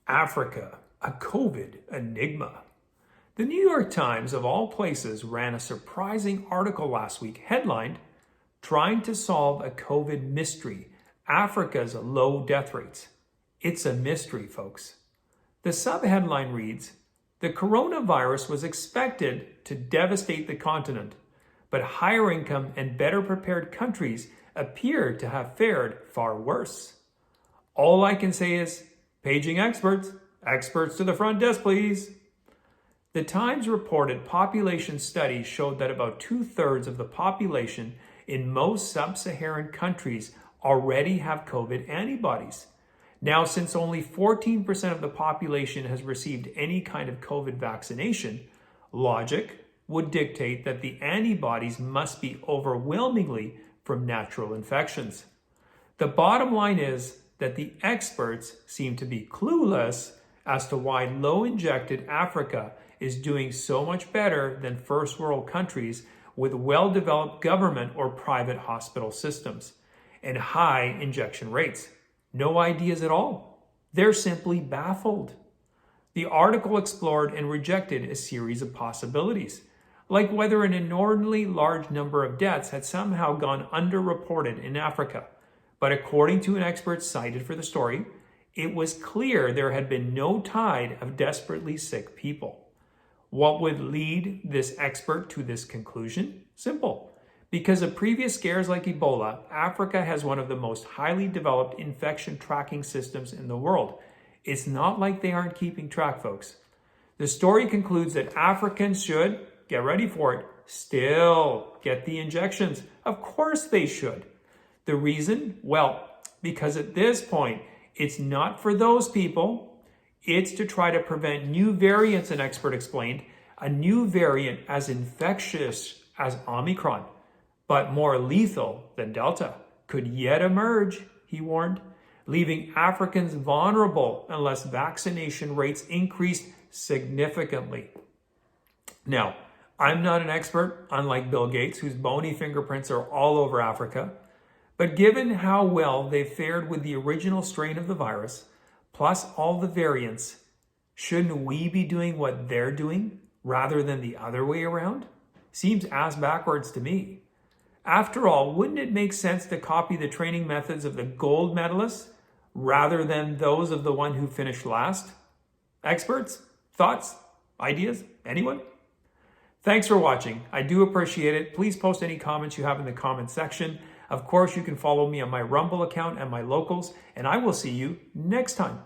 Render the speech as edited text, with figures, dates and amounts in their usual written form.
Africa, a COVID enigma. The New York Times, of all places, ran a surprising article last week headlined, "Trying to Solve a COVID Mystery, Africa's Low Death Rates." It's a mystery, folks. The subheadline reads, "The coronavirus was expected to devastate the continent, but higher income and better prepared countries appear to have fared far worse." All I can say is, paging experts. Experts to the front desk, please. The Times reported population studies showed that about 2/3 of the population in most sub-Saharan countries already have COVID antibodies. Now, since only 14% of the population has received any kind of COVID vaccination, logic would dictate that the antibodies must be overwhelmingly from natural infections. The bottom line is that the experts seem to be clueless as to why low-injected Africa is doing so much better than first world countries with well-developed government or private hospital systems and high injection rates. No ideas at all. They're simply baffled. The article explored and rejected a series of possibilities, like whether an inordinately large number of deaths had somehow gone underreported in Africa. But according to an expert cited for the story, it was clear there had been no tide of desperately sick people. What would lead this expert to this conclusion? Simple. Because of previous scares like Ebola, Africa has one of the most highly developed infection tracking systems in the world. It's not like they aren't keeping track, folks. The story concludes that Africans should, get ready for it, still get the injections. Of course they should. The reason? Well, because at this point, it's not for those people. It's to try to prevent new variants, an expert explained. A new variant as infectious as Omicron, but more lethal than Delta, could yet emerge, he warned, leaving Africans vulnerable unless vaccination rates increased significantly. Now, I'm not an expert, unlike Bill Gates, whose bony fingerprints are all over Africa. But given how well they've fared with the original strain of the virus, plus all the variants, shouldn't we be doing what they're doing rather than the other way around? Seems ass backwards to me. After all, wouldn't it make sense to copy the training methods of the gold medalists rather than those of the one who finished last? Experts? Thoughts? Ideas? Anyone? Thanks for watching. I do appreciate it. Please post any comments you have in the comment section. Of course, you can follow me on my Rumble account and my locals, and I will see you next time.